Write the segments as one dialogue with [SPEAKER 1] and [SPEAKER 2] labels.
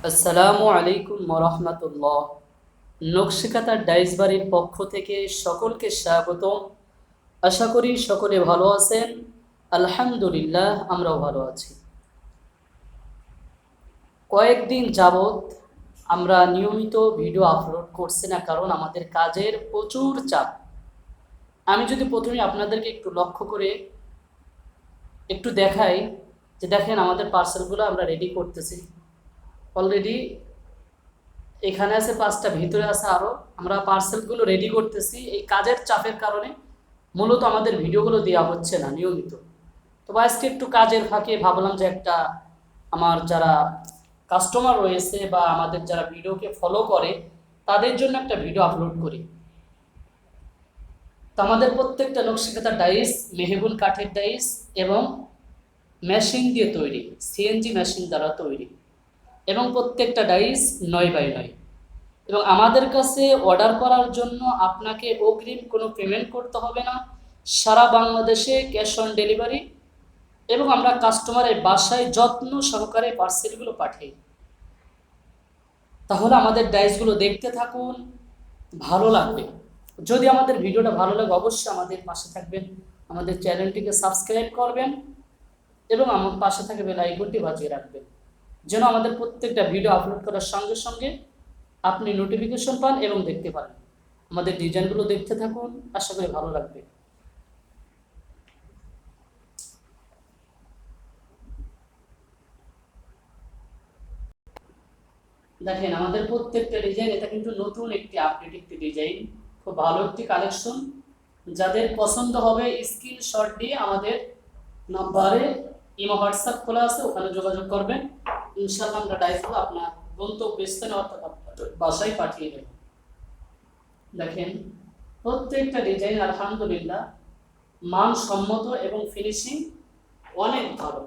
[SPEAKER 1] আসসালামু আলাইকুম ওরহমতুল্লাহ। নকশিকাতার ডাইস বাড়ির পক্ষ থেকে সকলকে স্বাগতম। আশা করি সকলে ভালো আছেন। আলহামদুলিল্লাহ, আমরাও ভালো আছি। কয়েকদিন যাবৎ আমরা নিয়মিত ভিডিও আপলোড করছি না, কারণ আমাদের কাজের প্রচুর চাপ। আমি যদি প্রথমে আপনাদেরকে একটু লক্ষ্য করে একটু দেখাই, যে দেখেন আমাদের পার্সেলগুলো আমরা রেডি করতেছি। অলরেডি এখানে আছে 5টা, ভিতরে আছে আরও। আমরা পার্সেলগুলো রেডি করতেছি। এই কাজের চাপের কারণে মূলত আমাদের ভিডিওগুলো দেওয়া হচ্ছে না নিয়মিত। তো আজকে একটু কাজের ফাঁকে ভাবলাম যে একটা আমার যারা কাস্টমার রয়েছে বা আমাদের যারা ভিডিওকে ফলো করে তাদের জন্য একটা ভিডিও আপলোড করি। তো আমাদের প্রত্যেকটা নকশিকাতা ডাইস মেহগুন কাঠের ডাইস এবং মেশিন দিয়ে তৈরি, সিএনজি মেশিন দ্বারা তৈরি, এবং প্রত্যেকটা ডাইস 9x9। এবং আমাদের কাছে অর্ডার করার জন্য আপনাকে অগ্রিম কোনো পেমেন্ট করতে হবে না। সারা বাংলাদেশে ক্যাশ অন ডেলিভারি, এবং আমরা কাস্টমারের বাসায় যত্ন সহকারে পার্সেলগুলো পাঠাই। তাহলে আমাদের ডাইসগুলো দেখতে থাকুন, ভালো লাগবে। যদি আমাদের ভিডিওটা ভালো লাগে অবশ্যই আমাদের পাশে থাকবেন, আমাদের চ্যানেলটিকে সাবস্ক্রাইব করবেন এবং আমার পাশে থাকা বেল আইকনটি বাজিয়ে রাখবেন, যেন আমাদের প্রত্যেকটা ভিডিও আপলোড করার সঙ্গে সঙ্গে আপনি নোটিফিকেশন পান এবং দেখতে পারেন। আমাদের ডিজাইনগুলো দেখতে থাকুন, আশা করি ভালো লাগবে। দেখেন আমাদের প্রত্যেকটা ডিজাইন, এটা কিন্তু নতুন একটি আপডেট একটি ডিজাইন, খুব ভালো একটি কালেকশন। যাদের পছন্দ হবে স্ক্রিনশট দিয়ে আমাদের নাম্বারে ইমো হোয়াটসঅ্যাপ খোলা আছে, ওখানে যোগাযোগ করবেন। ইনশাআল্লাহ আমরা ডাইসগুলো আপনার গন্তব্যস্থানে অর্থাৎ আপনার বাসায় পাঠিয়ে দেব। দেখেন প্রত্যেকটা ডিজাইন আলহামদুলিল্লাহ মানসম্মত এবং ফিনিশিং অনেক ভালো।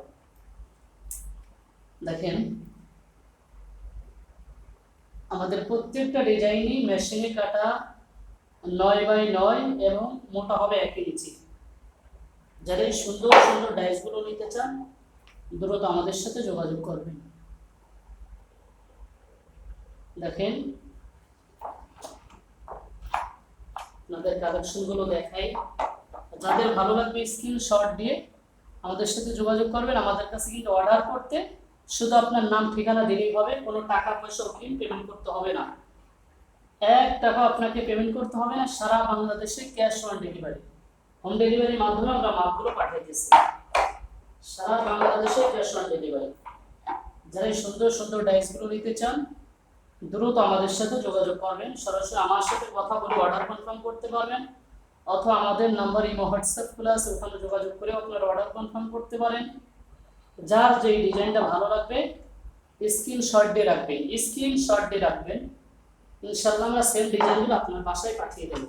[SPEAKER 1] দেখেন আমাদের প্রত্যেকটা ডিজাইনই মেশিনে কাটা 9x9 এবং মোটা হবে 1 ইঞ্চি। যারা এই সুন্দর সুন্দর ডাইসগুলো নিতে চান দ্রুত আমাদের সাথে যোগাযোগ করবেন। দেখেন আপনাদের কালেকশনগুলো দেখাই, যাদের ভালো লাগবে স্ক্রিনশট দিয়ে আমাদের সাথে যোগাযোগ করবেন। আমাদের কাছে কিন্তু অর্ডার করতে শুধু আপনার নাম ঠিকানা দিলেই হবে, কোনো টাকা পয়সা অগ্রিম পেমেন্ট করতে হবে না, 1 টাকা আপনাকে পেমেন্ট করতে হবে না। সারা বাংলাদেশে ক্যাশ অন ডেলিভারি, হোম ডেলিভারির মাধ্যমে আমরা মালগুলো পাঠাইতেছি। সারা বাংলাদেশে ক্যাশ অন ডেলিভারি। যারা এই সুন্দর সুন্দর ডাইসগুলো নিতে চান দ্রুত আমাদের সাথে যোগাযোগ করবেন। সরাসরি আমার সাথে কথা বলে অর্ডার কনফার্ম করতে পারবেন, অথবা আমাদের নাম্বার ইমো হোয়াটসঅ্যাপ খোলা আছে, ওখানে যোগাযোগ করে আপনারা অর্ডার কনফার্ম করতে পারেন। যার যে ডিজাইনটা ভালো লাগবে স্ক্রিনশট দিয়ে রাখবেন, স্ক্রিনশট দিয়ে রাখবেন। ইনশাআল্লাহ আমরা সেম ডিজাইনগুলো আপনার বাসায় পাঠিয়ে দেব।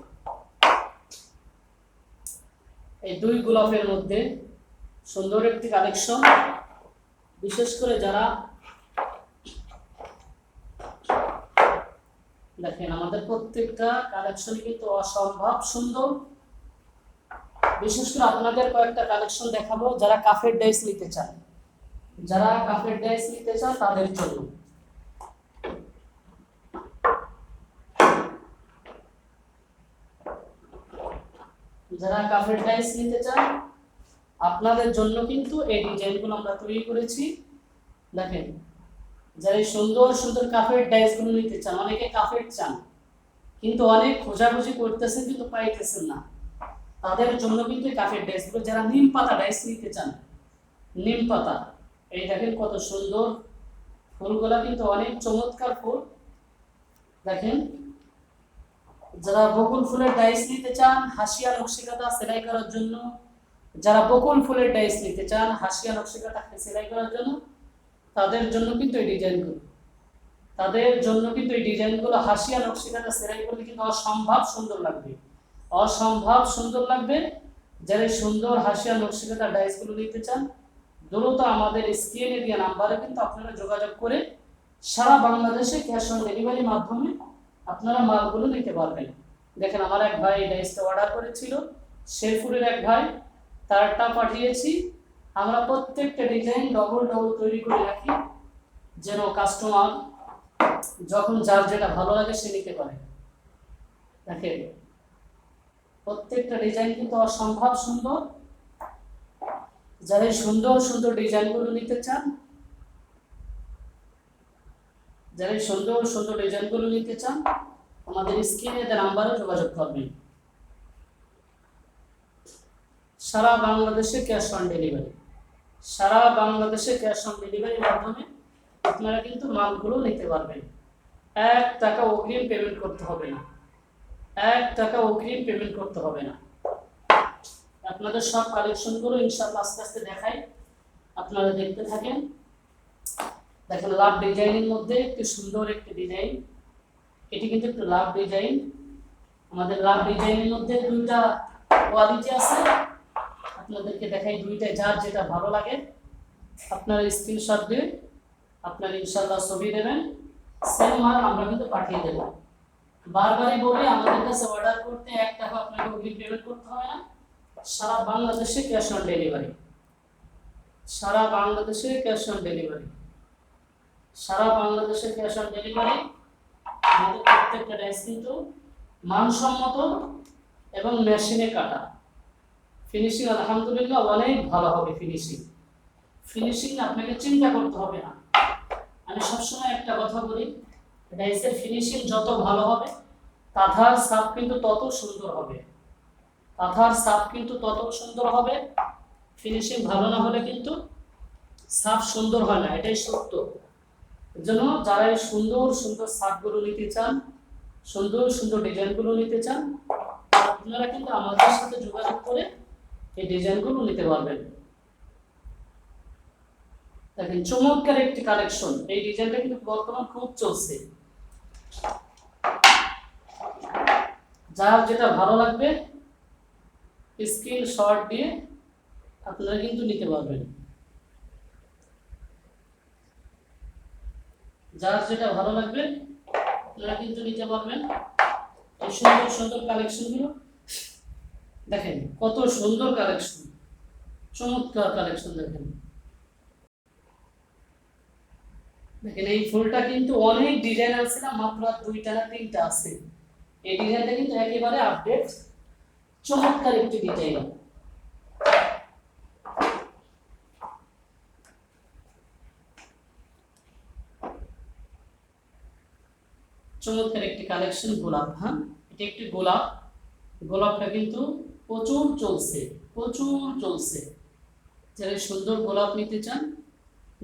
[SPEAKER 1] এই 2 গোলাপের মধ্যে সুন্দর একটি কালেকশন, বিশেষ করে যারা দেখেন আমাদের প্রত্যেকটা কালেকশন কিন্তু অসম্ভব সুন্দর। বিশেষ করে আপনাদের কয়েকটা কালেকশন দেখাবো যারা কাফের ডাইস নিতে চান, যারা কাফের ডাইস নিতে চান তাদের জন্য। যারা কাফের ডাইস নিতে চান আপনাদের জন্য কিন্তু এই ডিজাইনগুলো আমরা তৈরি করেছি। দেখেন যারা এই সুন্দর সুন্দর কাফের ডাইসগুলো নিতে চান, অনেকে কাফের চান কিন্তু অনেক খোঁজাখুঁজি করতেছেন কিন্তু পাইতেছেন না, তাদের জন্য কিন্তু এই কাফের ডাইসগুলো। যারা নিম পাতা ডাইস নিতে চান, নিম পাতা, এই দেখেন কত সুন্দর ফুলগুলা, কিন্তু অনেক চমৎকার ফুল। দেখেন যারা বকুল ফুলের ডাইস নিতে চান হাসিয়া নকশিকাতা সেলাই করার জন্য, যারা বকুল ফুলের ডাইস নিতে চান হাসিয়া নকশিকাতা সেলাই করার জন্য, তাদের জন্য কিন্তু এই ডিজাইনগুলো, তাদের জন্য কিন্তু এই ডিজাইনগুলো হাসিয়া নকশিকাতা সেলাই করলে কিন্তু অসম্ভব সুন্দর লাগবে, অসম্ভব সুন্দর লাগবে। যারা সুন্দর হাসিয়া নকশিকাতা ডাইসগুলো নিতে চান দ্রুত আমাদের স্ক্রিনে দেওয়া নাম্বারে কিন্তু আপনারা যোগাযোগ করে সারা বাংলাদেশে ক্যাশ অন ডেলিভারির মাধ্যমে আপনারা মালগুলো নিতে পারবেন। দেখেন আমার এক ভাই ডাইসটা অর্ডার করেছিল, শেরপুরের এক ভাই, তারটা পাঠিয়েছি। আমরা প্রত্যেকটা ডিজাইন ডবল ডবল তৈরি করে রাখি যেন কাস্টমার যখন যার যেটা ভালো লাগে সে নিতে পারে। দেখেন প্রত্যেকটা ডিজাইন কিন্তু অসম্ভব সুন্দর। যারা এই সুন্দর সুন্দর ডিজাইনগুলো নিতে চান, যারা এই সুন্দর সুন্দর ডিজাইনগুলো নিতে চান, আমাদের স্ক্রিনে দেওয়া নাম্বারে যোগাযোগ করবেন। সারা বাংলাদেশে ক্যাশ অন ডেলিভারি, সারা বাংলাদেশে ক্যাশ অন ডেলিভারির মাধ্যমে আপনারা কিন্তু মালগুলো নিতে পারবেন। 1 টাকা অগ্রিম পেমেন্ট করতে হবে না, 1 টাকা অগ্রিম পেমেন্ট করতে হবে না। আপনাদের সব কালেকশনগুলো ইনশাআল্লাহ আস্তে আস্তে দেখাই, আপনারা দেখতে থাকেন। দেখেন লাভ ডিজাইনের মধ্যে একটি সুন্দর একটি ডিজাইন, এটি কিন্তু একটু লাভ ডিজাইন। আমাদের লাভ ডিজাইনের মধ্যে দুইটা কোয়ালিটি আছে, আপনাদেরকে দেখাই দুইটাই। যার যেটা ভালো লাগে আপনারা স্ক্রিনশট দিয়ে আপনারা ইনশাআল্লাহ ছবি দেবেন, সেম মাল আমরা কিন্তু পাঠিয়ে দেব। বারবারই বলি আমাদের কাছে অর্ডার করতে 1 টাকা আপনাকে অগ্রিম পেমেন্ট করতে হবে না। সারা বাংলাদেশে ক্যাশ অন ডেলিভারি, সারা বাংলাদেশে ক্যাশ অন ডেলিভারি, সারা বাংলাদেশে ক্যাশ অন ডেলিভারি। আমাদের প্রত্যেকটা ড্রেস কিন্তু মানসম্মত এবং মেশিনে কাটা। ফিনিশিং আলহামদুলিল্লাহ অনেক ভালো হবে। ফিনিশিং আপনাকে চিন্তা করতে হবে না। আমি সবসময় একটা কথা বলি, ড্রেসের ফিনিশিং যত ভালো হবে কাঁথার ছাপ কিন্তু তত সুন্দর হবে, কাঁথার ছাপ কিন্তু তত সুন্দর হবে। ফিনিশিং ভালো না হলে কিন্তু ছাপ সুন্দর হয় না, এটাই সত্য। এর জন্য যারা এই সুন্দর সুন্দর ছাপগুলো নিতে চান, সুন্দর সুন্দর ডিজাইনগুলো নিতে চান, আপনারা কিন্তু আমাদের সাথে যোগাযোগ করে এই ডিজাইনগুলো নিতে পারবেন। দেখেন চমৎকার একটি কালেকশন, এই ডিজাইনটা কিন্তু বর্তমান খুব চলছে। যার যেটা ভালো লাগবে স্ক্রিনশট দিয়ে আপনারা কিন্তু নিতে পারবেন। যার যেটা ভালো লাগবে আপনারা কিন্তু নিতে পারবেন। এই সুন্দর সুন্দর কালেকশনগুলো দেখেন, কত সুন্দর কালেকশন, চমৎকার কালেকশন। দেখেন দেখেন এই ফুলটা কিন্তু অনেক ডিজাইন আছে না, মাত্র 2টা না 3টা আছে। এই ডিজাইনটা কিন্তু একেবারে আপডেট, চমৎকার একটি ডিজাইন। চমৎকার একটি কালেকশন গোলাপ। হ্যাঁ, এটা একটি গোলাপ, গোলাপটা কিন্তু প্রচুর চলছে, প্রচুর চলছে। যারা সুন্দর গোলাপ নিতে চান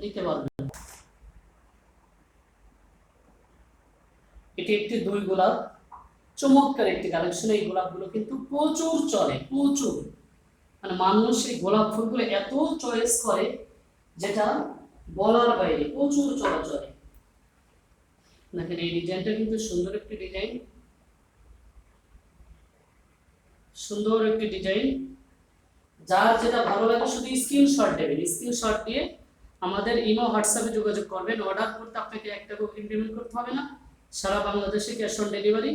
[SPEAKER 1] নিতে পারবেন। এটি একটি 2 গোলাপ, চমৎকার একটি কালেকশন। এই গোলাপগুলো কিন্তু প্রচুর চলে, প্রচুর, মানে মানুষ এই গোলাপ ফুলগুলো এত চয়েস করে যেটা বলার বাইরে, প্রচুর চলা চলে। দেখেন এই ডিজাইনটা কিন্তু সুন্দর একটি ডিজাইন, সুন্দর একটি ডিজাইন। যার যেটা ভালো লাগে শুধু স্ক্রিনশট দেবেন, স্ক্রিনশট দিয়ে আমাদের ইমো হোয়াটসঅ্যাপে যোগাযোগ করবেন। অর্ডার করতে আপনাকে 1 টাকা অগ্রিম পেমেন্ট করতে হবে না। সারা বাংলাদেশে ক্যাশ অন ডেলিভারি।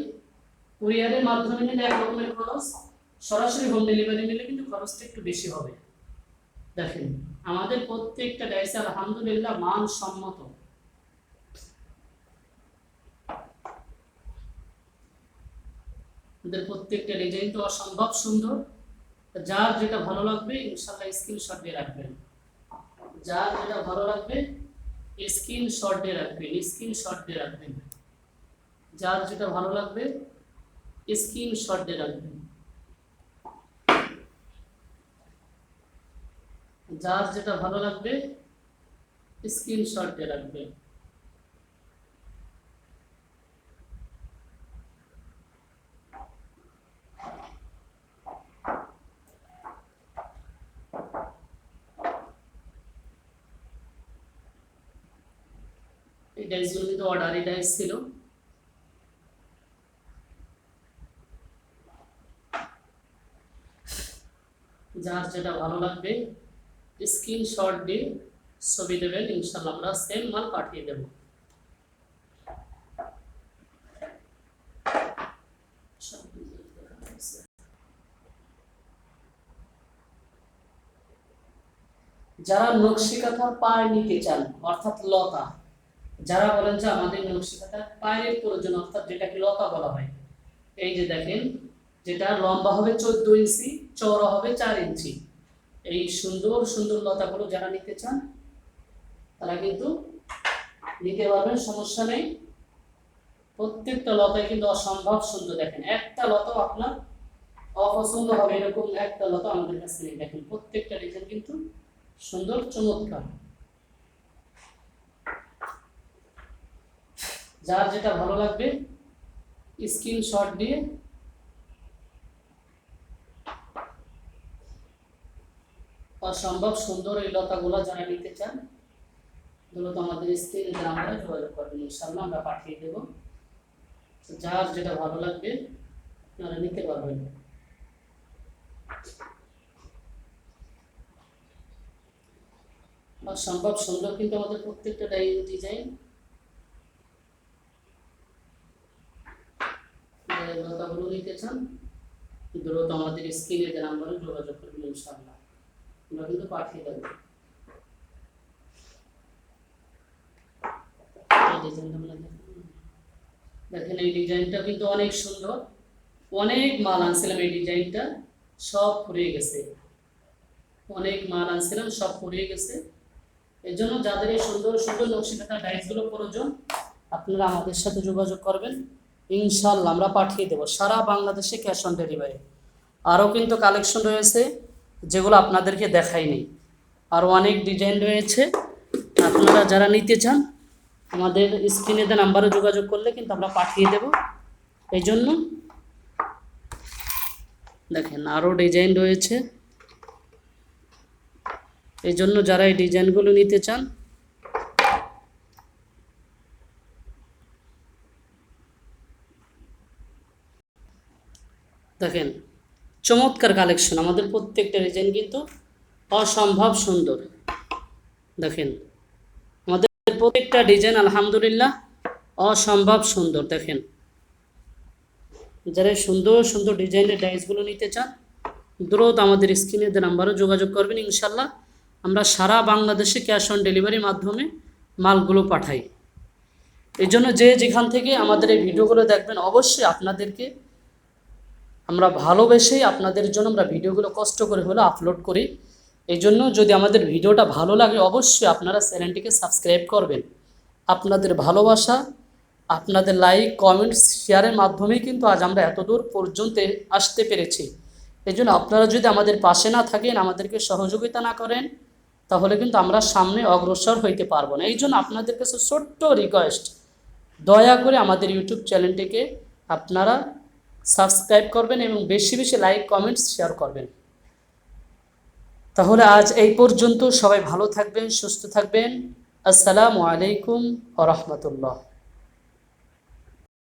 [SPEAKER 1] কুরিয়ারের মাধ্যমে নিলে 1 রকমের খরচ, সরাসরি হোম ডেলিভারি নিলে কিন্তু খরচটা একটু বেশি হবে। দেখেন আমাদের প্রত্যেকটা ড্রেস আলহামদুলিল্লাহ মানসম্মত। আমাদের প্রত্যেকটা ডিজাইন তো অসম্ভব সুন্দর। যার যেটা ভালো লাগবে ইনশাআল্লাহ স্ক্রিনশট দিয়ে রাখবেন, যার যেটা ভালো লাগবে স্ক্রিনশট দিয়ে রাখবেন, স্ক্রিনশট দিয়ে রাখবেন। যার যেটা ভালো লাগবে স্ক্রিনশট দিয়ে রাখবেন, যার যেটা ভালো লাগবে স্ক্রিনশট দিয়ে রাখবেন। এই ডাইসগুলো কিন্তু অর্ডারি ডাইস ছিল। যার যেটা ভালো লাগবে স্ক্রিনশট দিয়ে ছবি দেবেন, ইনশাআল্লাহ আমরা সেম মাল পাঠিয়ে দেব। যারা নকশি কাঁথা পাড় নিতে চান অর্থাৎ লতা, যারা বলেন যে আমাদের নকশি কাঁথার পায়ের প্রয়োজন, অর্থাৎ যেটাকে লতা বলা হয়, এই যে দেখেন, যেটা লম্বা হবে 14 ইঞ্চি, চওড়া হবে 4 ইঞ্চি, এই সুন্দর সুন্দর লতাগুলো যারা নিতে চান তারা কিন্তু নিতে পারবেন, সমস্যা নেই। প্রত্যেকটা লতায় কিন্তু অসম্ভব সুন্দর। দেখেন একটা লতাও আপনার অপছন্দ হবে এরকম একটা লতা আমাদের কাছে নেই। দেখেন প্রত্যেকটা ডিজাইন কিন্তু সুন্দর, চমৎকার। যার যেটা ভালো লাগবে স্ক্রিনশট দিয়ে অসম্ভব সুন্দর এই লতাগুলো যারা নিতে চান মূলত আমাদের স্ক্রিনে আমরা যোগাযোগ করবেন, ইনশাআল্লাহ আমরা পাঠিয়ে দেব। যার যেটা ভালো লাগবে আপনারা নিতে পারবেন। অসম্ভব সুন্দর কিন্তু আমাদের প্রত্যেকটা ডিজাইন। লতাগুলো নিতে চান দ্রুত আমাদের স্ক্রিনে যে নাম্বারে যোগাযোগ করবেন, ইনশাআল্লাহ আমরা কিন্তু পাঠিয়ে দেব। দেখেন এই ডিজাইনটা কিন্তু অনেক সুন্দর, অনেক মাল আনছিলাম, এই ডিজাইনটা সব ফুরিয়ে গেছে, অনেক মাল আনছিলাম সব ফুরিয়ে গেছে। এর জন্য যাদের এই সুন্দর সুন্দর নকশি কাঁথা ডাইসগুলো প্রয়োজন আপনারা আমাদের সাথে যোগাযোগ করবেন, ইনশাআল্লাহ আমরা পাঠিয়ে দেব সারা বাংলাদেশে ক্যাশ অন ডেলিভারি। আরও কিন্তু কালেকশন রয়েছে যেগুলো আপনাদেরকে দেখাইনি, আরও অনেক ডিজাইন রয়েছে। আপনারা যারা নিতে চান আমাদের স্ক্রিনে দেওয়া নাম্বারে যোগাযোগ করলে কিন্তু আমরা পাঠিয়ে দেব। এই জন্য দেখেন আরও ডিজাইন রয়েছে, এই জন্য যারা এই ডিজাইনগুলো নিতে চান দেখেন চমৎকার কালেকশন, আমাদের প্রত্যেকটা ডিজাইন কিন্তু অসম্ভব সুন্দর। দেখেন আমাদের প্রত্যেকটা ডিজাইন আলহামদুলিল্লাহ অসম্ভব সুন্দর। দেখেন যারা সুন্দর সুন্দর ডিজাইনের ডাইসগুলো নিতে চান দ্রুত আমাদের স্ক্রিনে দেওয়া নাম্বারে যোগাযোগ করবেন, ইনশাআল্লাহ আমরা সারা বাংলাদেশে ক্যাশ অন ডেলিভারির মাধ্যমে মালগুলো পাঠাই। এই জন্য যে যেখান থেকে আমাদের এই ভিডিওগুলো দেখবেন অবশ্যই আপনাদেরকে আমরা ভালোবেসেই আপনাদের জন্য আমরা ভিডিওগুলো কষ্ট করে হলেও আপলোড করি। এই জন্য যদি আমাদের ভিডিওটা ভালো লাগে অবশ্যই আপনারা চ্যানেলটিকে সাবস্ক্রাইব করবেন। আপনাদের ভালোবাসা, আপনাদের লাইক, কমেন্টস, শেয়ারের মাধ্যমেই কিন্তু আজ আমরা এত দূর পর্যন্ত আসতে পেরেছি। এই জন্য আপনারা যদি আমাদের পাশে না থাকেন, আমাদেরকে সহযোগিতা না করেন, তাহলে কিন্তু আমরা সামনে অগ্রসর হইতে পারবো না। এই জন্য আপনাদের কাছে ছোট্ট রিকোয়েস্ট, দয়া করে আমাদের ইউটিউব চ্যানেলটিকে আপনারা সাবস্ক্রাইব করবেন এবং বেশি বেশি লাইক, কমেন্টস, শেয়ার করবেন। তাহলে আজ এই পর্যন্ত, সবাই ভালো থাকবেন, সুস্থ থাকবেন। আসসালামু আলাইকুম ওয়া রাহমাতুল্লাহ।